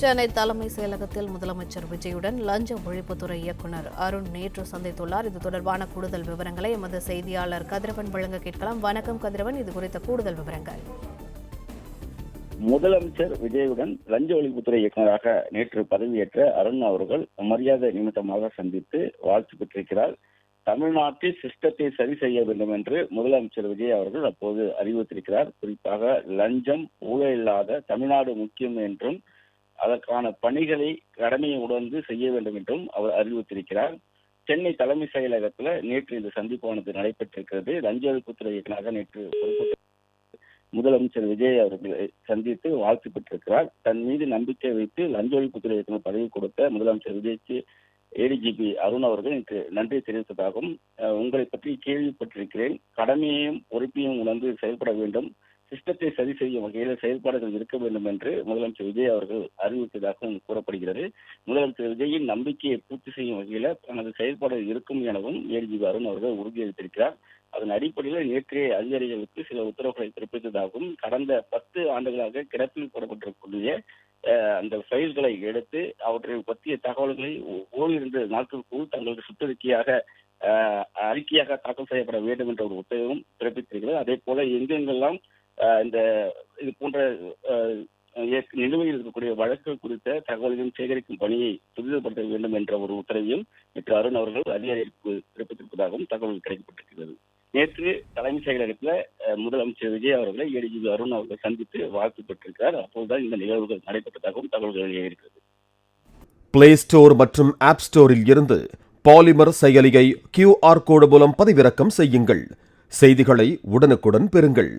சென்னை தலைமை செயலகத்தில் முதலமைச்சர் விஜயுடன் லஞ்ச ஒழிப்புத்துறை இயக்குநர் அருண் நேற்று சந்தித்துள்ளார். இது தொடர்பான கூடுதல் விவரங்களை எமது செய்தியாளர் கதிரவன் வழங்க கேட்கலாம். வணக்கம் கதிரவன், இது குறித்த கூடுதல் விவரங்கள். முதலமைச்சர் விஜயுடன் லஞ்ச ஒழிப்புத்துறை இயக்குநராக நேற்று பதவியேற்ற அருண் அவர்கள் மரியாதை நிமித்தமாக சந்தித்து வாழ்த்து பெற்றிருக்கிறார். தமிழ்நாட்டில் சிஸ்டத்தை சரி செய்ய வேண்டும் என்று முதலமைச்சர் விஜய் அவர்கள் அப்போது அறிவித்திருக்கிறார். குறிப்பாக லஞ்சம், ஊழல் இல்லாத தமிழ்நாடு முக்கியம் என்றும் அதற்கான பணிகளை கடமையை உணர்ந்து செய்ய வேண்டும் என்றும் அவர் அறிவித்திருக்கிறார். சென்னை தலைமை செயலகத்தில் நேற்று இந்த சந்திப்பானது நடைபெற்றிருக்கிறது. லஞ்ச ஒழிப்புத்துறை இயக்குநராக நேற்று முதலமைச்சர் விஜய் அவர்களை சந்தித்து வாழ்த்து பெற்றிருக்கிறார். தன் மீது நம்பிக்கை வைத்து லஞ்ச ஒழிப்புத்துறை இயக்குநர் பதவி கொடுத்த முதலமைச்சர் விஜய்க்கு ஏடிஜிபி அருண் அவர்கள் இன்று நன்றி தெரிவித்ததாகவும், உங்களை பற்றி கேள்விப்பட்டிருக்கிறேன், கடமையையும் பொறுப்பையும் உணர்ந்து செயல்பட வேண்டும், சிஸ்டத்தை சரி செய்யும் வகையில் செயல்பாடுகள் இருக்க வேண்டும் என்று முதலமைச்சர் விஜய் அவர்கள் அறிவித்ததாகவும் கூறப்படுகிறது. முதலமைச்சர் விஜயின் நம்பிக்கையை பூர்த்தி செய்யும் வகையில் தனது செயல்பாடு இருக்கும் எனவும் ஏடிஜிபி அருண் அவர்கள் உறுதியளித்திருக்கிறார். அதன் அடிப்படையில் நேற்றைய அதிகாரிகளுக்கு சில உத்தரவுகளை பிறப்பித்ததாகவும், கடந்த 10 ஆண்டுகளாக கிடப்பில் போடப்பட்டிருக்கக்கூடிய அந்த ஃபைல்களை எடுத்து அவற்றை பற்றிய தகவல்களை ஓரிரண்டு நாட்களுக்குள் தங்களுக்கு சுற்றறிக்கையாக அறிக்கையாக தாக்கல் செய்யப்பட வேண்டும் என்ற ஒரு உத்தரவும் பிறப்பித்திருக்கிறது. அதே போல எங்கெங்கெல்லாம் இந்த இது போன்ற நிலுவையில் இருக்கக்கூடிய வழக்குகள் குறித்த தகவல்களும் சேகரிக்கும் பணியை துரிதப்படுத்த வேண்டும் என்ற ஒரு உத்தரவையும் நேற்று அருண் அவர்கள் அதிகாரிகளுக்கு பிறப்பித்திருப்பதாகவும் தகவல் கிடைக்கப்பட்டிருக்கிறது. நேற்று தலைமை செயலகத்தில் முதலமைச்சர் விஜய் அவர்களை ஏடிஜிபி அருண் அவர்கள் சந்தித்து வாழ்த்து பெற்றிருக்கிறார். அப்போதுதான் இந்த நிகழ்வுகள் நடைபெற்றதாகவும் தகவல்கள் வெளியாகிறது. பிளே ஸ்டோர் மற்றும் ஆப் ஸ்டோரில் இருந்து பாலிமர் செயலியை QR கோடு மூலம் பதிவிறக்கம் செய்யுங்கள். செய்திகளை உடனுக்குடன் பெறுங்கள்.